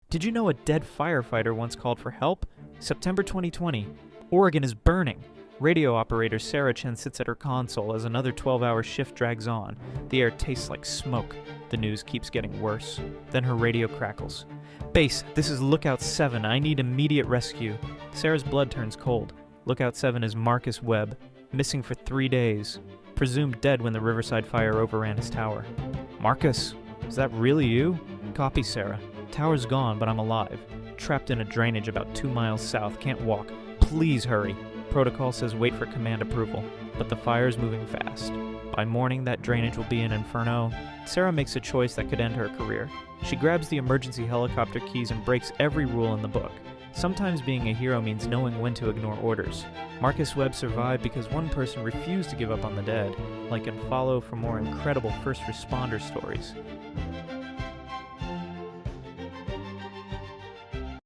Did you know a dead firefighter once called for help? September 2020. Oregon is burning. Radio operator Sarah Chen sits at her console as another 12-hour shift drags on. The air tastes like smoke. The news keeps getting worse. Then her radio crackles. Base, this is Lookout 7. I need immediate rescue. Sarah's blood turns cold. Lookout 7 is Marcus Webb, missing for 3 days. Presumed dead when the Riverside fire overran his tower. Marcus, is that really you? Copy, Sarah. Tower's gone, but I'm alive. Trapped in a drainage about 2 miles south. Can't walk. Please hurry. Protocol says wait for command approval, but the fire's moving fast. By morning, that drainage will be an inferno. Sarah makes a choice that could end her career. She grabs the emergency helicopter keys and breaks every rule in the book. Sometimes being a hero means knowing when to ignore orders. Marcus Webb survived because one person refused to give up on the dead. Like and follow for more incredible first responder stories.